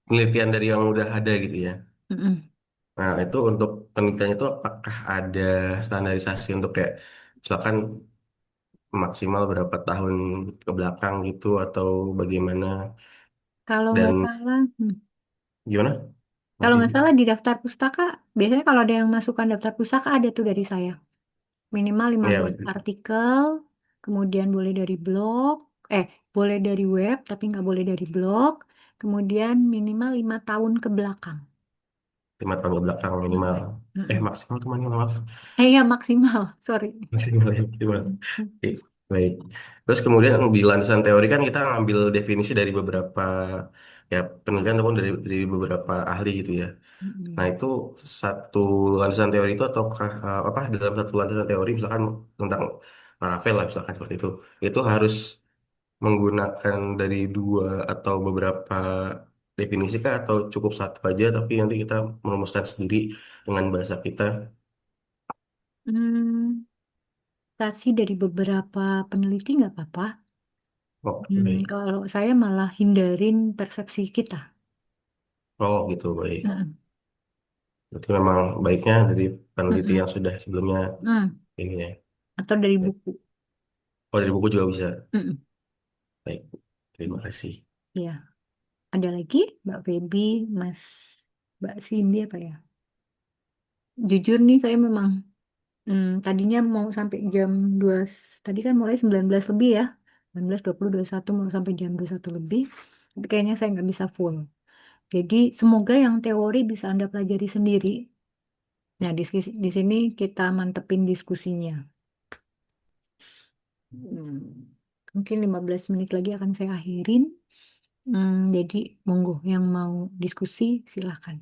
penelitian dari yang udah ada gitu ya. mm-mm. Nah, itu untuk penelitian itu apakah ada standarisasi untuk kayak misalkan maksimal berapa tahun ke belakang gitu atau bagaimana Kalau nggak dan salah, gimana? kalau Nanti nggak salah di daftar pustaka, biasanya kalau ada yang masukkan daftar pustaka ada tuh dari saya. Minimal lima ya belas artikel, kemudian boleh dari blog, boleh dari web, tapi nggak boleh dari blog, kemudian minimal 5 tahun ke belakang. 5 tahun ke belakang minimal. Mm-mm. Mm-mm. Maksimal tuh maksimal maaf. Ya maksimal, sorry. Maksimal ya maksimal. Mm-mm. Oke, baik. Terus kemudian di landasan teori kan kita ngambil definisi dari beberapa ya penelitian ataupun dari beberapa ahli gitu ya. Nah, Mm-mm. itu satu landasan teori itu ataukah apa dalam satu landasan teori misalkan tentang Laravel lah misalkan seperti itu harus menggunakan dari dua atau beberapa definisi kah atau cukup satu aja tapi nanti kita merumuskan sendiri dengan bahasa kita. Hmm, kasih dari beberapa peneliti nggak apa-apa. Oke, baik. Kalau saya malah hindarin persepsi kita. Oh, gitu, baik. Mm-mm. Berarti memang baiknya dari peneliti Mm-mm. yang sudah sebelumnya Mm. ini ya. Atau dari Baik. buku. Oh, dari buku juga bisa. Mm-mm. Baik, terima kasih. Ya, ada lagi Mbak Feby, Mas, Mbak Cindy apa ya? Jujur nih saya memang tadinya mau sampai jam 2, tadi kan mulai 19 lebih ya. 19, 20, 21 mau sampai jam 21 lebih. Tapi kayaknya saya nggak bisa full. Jadi semoga yang teori bisa Anda pelajari sendiri. Nah, di sini kita mantepin diskusinya. Hmm, Mungkin 15 menit lagi akan saya akhirin. Jadi monggo yang mau diskusi silahkan.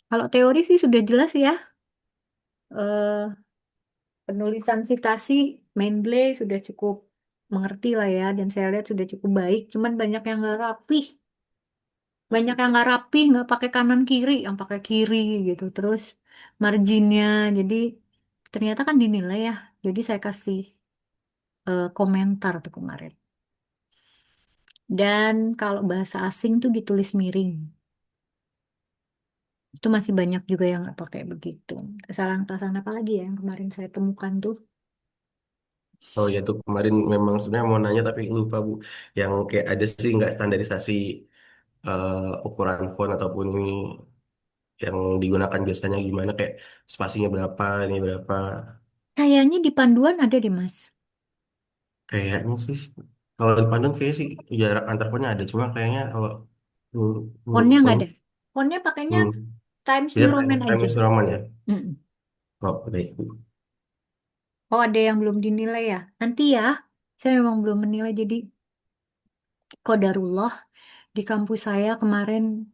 Kalau teori sih sudah jelas ya. Eh, Penulisan sitasi Mendeley sudah cukup mengerti lah ya. Dan saya lihat sudah cukup baik. Cuman banyak yang nggak rapih. Banyak yang nggak rapih, nggak pakai kanan kiri, yang pakai kiri gitu. Terus marginnya, jadi ternyata kan dinilai ya. Jadi saya kasih komentar tuh kemarin. Dan kalau bahasa asing tuh ditulis miring. Itu masih banyak juga yang nggak pakai begitu. Kesalahan-kesalahan apa lagi ya yang kemarin saya temukan tuh? Oh ya tuh kemarin memang sebenarnya mau nanya tapi lupa Bu. Yang kayak ada sih nggak standarisasi ukuran font ataupun ini yang digunakan biasanya gimana, kayak spasinya berapa, ini berapa. Kayaknya di panduan ada deh, Mas. Kayaknya sih kalau di Bandung kayaknya sih jarak antar ponnya ada, cuma kayaknya kalau Fontnya nggak pon ada. Fontnya pakainya hmm, Times bisa New time, Roman time aja. News Roman ya. Mm-mm. Oh, baik. Oh, ada yang belum dinilai ya? Nanti ya, saya memang belum menilai, jadi qadarullah di kampus saya kemarin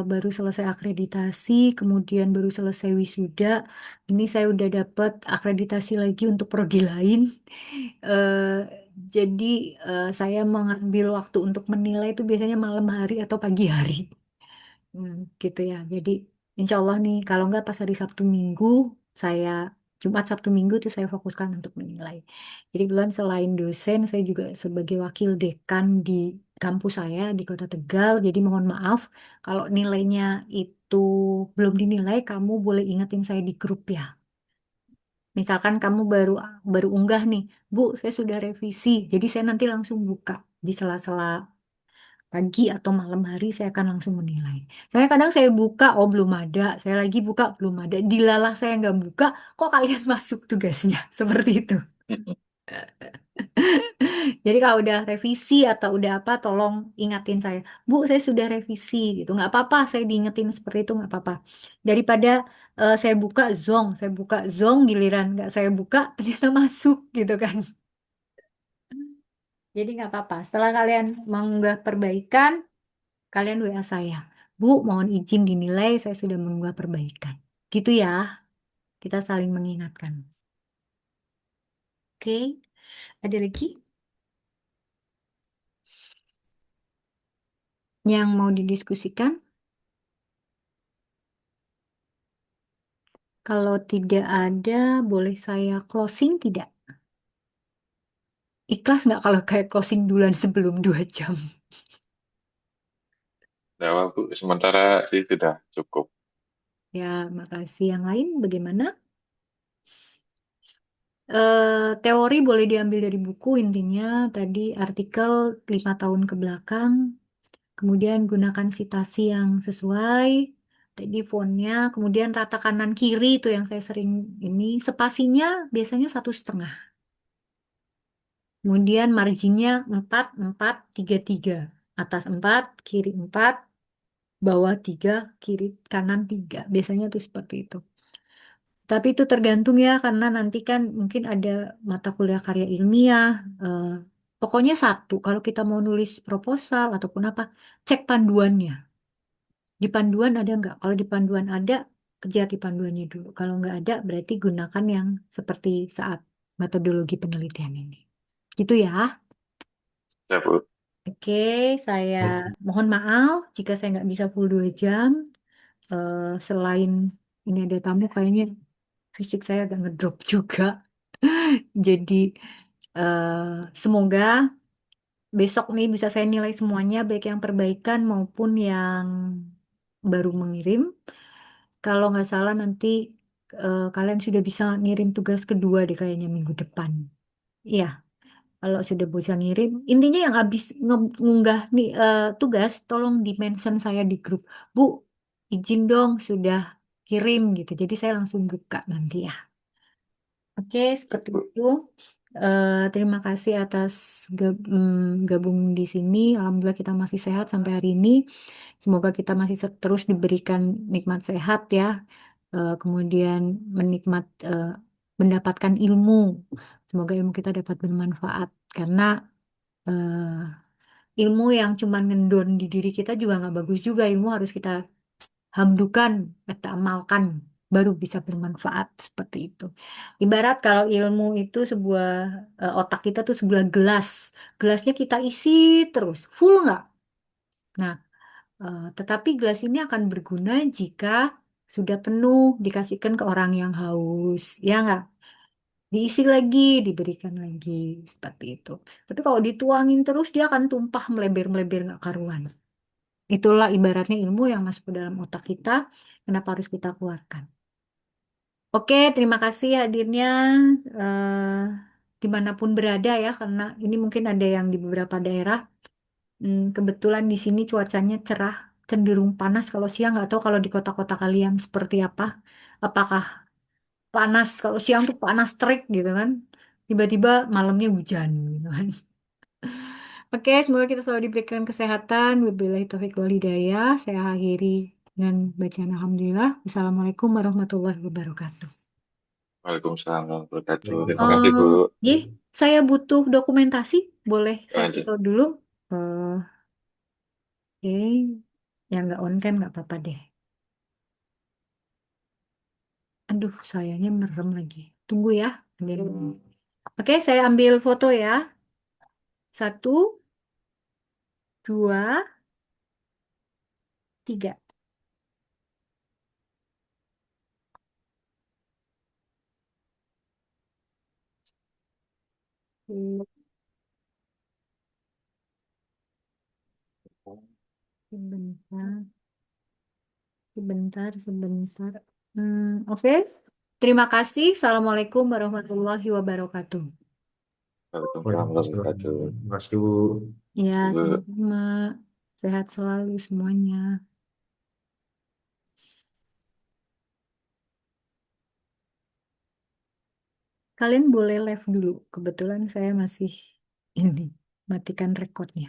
baru selesai akreditasi, kemudian baru selesai wisuda. Ini saya udah dapat akreditasi lagi untuk prodi lain. Eh, jadi saya mengambil waktu untuk menilai itu biasanya malam hari atau pagi hari. Gitu ya. Jadi insya Allah nih, kalau nggak pas hari Sabtu Minggu, saya Jumat Sabtu Minggu itu saya fokuskan untuk menilai. Jadi kebetulan selain dosen, saya juga sebagai wakil dekan di kampus saya di Kota Tegal. Jadi mohon maaf kalau nilainya itu belum dinilai, kamu boleh ingetin saya di grup ya. Misalkan kamu baru baru unggah nih, Bu, saya sudah revisi. Jadi saya nanti langsung buka di sela-sela pagi atau malam hari saya akan langsung menilai. Saya kadang saya buka, oh belum ada. Saya lagi buka, belum ada. Dilalah saya nggak buka, kok kalian masuk tugasnya? Seperti itu. Jadi kalau udah revisi atau udah apa, tolong ingatin saya. Bu, saya sudah revisi gitu. Nggak apa-apa, saya diingetin seperti itu nggak apa-apa. Daripada saya buka zong, giliran nggak saya buka, ternyata masuk gitu kan. Jadi nggak apa-apa. Setelah kalian mengunggah perbaikan, kalian WA saya. Bu, mohon izin dinilai, saya sudah mengunggah perbaikan. Gitu ya, kita saling mengingatkan. Oke, ada lagi yang mau didiskusikan? Kalau tidak ada, boleh saya closing tidak? Ikhlas nggak kalau kayak closing duluan sebelum 2 jam? Nah, Bu, sementara sih sudah cukup. Ya, makasih. Yang lain bagaimana? Teori boleh diambil dari buku, intinya tadi artikel 5 tahun ke belakang. Kemudian gunakan citasi yang sesuai. Tadi fontnya, kemudian rata kanan kiri itu yang saya sering ini. Spasinya biasanya 1,5. Kemudian marginnya 4, 4, 3, 3. Atas 4, kiri 4, bawah 3, kiri kanan 3. Biasanya tuh seperti itu. Tapi itu tergantung ya, karena nanti kan mungkin ada mata kuliah karya ilmiah. eh, Pokoknya satu, kalau kita mau nulis proposal ataupun apa, cek panduannya. Di panduan ada nggak? Kalau di panduan ada, kejar di panduannya dulu. Kalau nggak ada, berarti gunakan yang seperti saat metodologi penelitian ini. Gitu ya. Ya, Bu. Oke, saya mohon maaf jika saya nggak bisa full 2 jam. Selain ini ada tamu, kayaknya fisik saya agak ngedrop juga. Jadi, semoga besok nih bisa saya nilai semuanya, baik yang perbaikan maupun yang baru mengirim. Kalau nggak salah nanti kalian sudah bisa ngirim tugas kedua deh kayaknya minggu depan. Iya, kalau sudah bisa ngirim. Intinya yang habis ngunggah nih tugas, tolong di-mention saya di grup. Bu, izin dong sudah kirim gitu. Jadi saya langsung buka nanti ya. Oke, Ya, seperti Bu. itu. Terima kasih atas gabung di sini. Alhamdulillah kita masih sehat sampai hari ini. Semoga kita masih terus diberikan nikmat sehat ya. Kemudian mendapatkan ilmu. Semoga ilmu kita dapat bermanfaat karena ilmu yang cuma ngendon di diri kita juga nggak bagus juga. Ilmu harus kita hamdukan, kita amalkan, baru bisa bermanfaat seperti itu. Ibarat kalau ilmu itu sebuah otak kita tuh sebuah gelas, gelasnya kita isi terus, full nggak? Nah, tetapi gelas ini akan berguna jika sudah penuh dikasihkan ke orang yang haus, ya nggak? Diisi lagi, diberikan lagi, seperti itu. Tapi kalau dituangin terus, dia akan tumpah melebar-melebar nggak karuan. Itulah ibaratnya ilmu yang masuk ke dalam otak kita, kenapa harus kita keluarkan. Oke, terima kasih hadirnya dimanapun berada ya, karena ini mungkin ada yang di beberapa daerah. Kebetulan di sini cuacanya cerah, cenderung panas kalau siang. Nggak tahu kalau di kota-kota kalian seperti apa. Apakah panas kalau siang tuh panas terik gitu kan? Tiba-tiba malamnya hujan gitu kan. Oke, semoga kita selalu diberikan kesehatan. Wabillahi taufiq wal hidayah. Saya akhiri dengan bacaan alhamdulillah. Wassalamualaikum warahmatullahi wabarakatuh. Waalaikumsalam warahmatullahi wabarakatuh. Terima kasih, Eh, Bu. Gih, saya butuh dokumentasi. Boleh saya Lanjut. foto dulu? Oke, yang nggak on cam nggak apa-apa deh. Aduh, sayangnya merem lagi. Tunggu ya. Oke, saya ambil foto ya. Satu, dua, tiga. Sebentar, sebentar. Oke. Terima kasih. Assalamualaikum warahmatullahi wabarakatuh. Waalaikumsalam warahmatullahi Waalaikumsalam. wabarakatuh. Terima kasih, Bu. Ya, Bu. sama-sama. Sehat selalu semuanya. Kalian boleh live dulu. Kebetulan saya masih ini matikan rekodnya.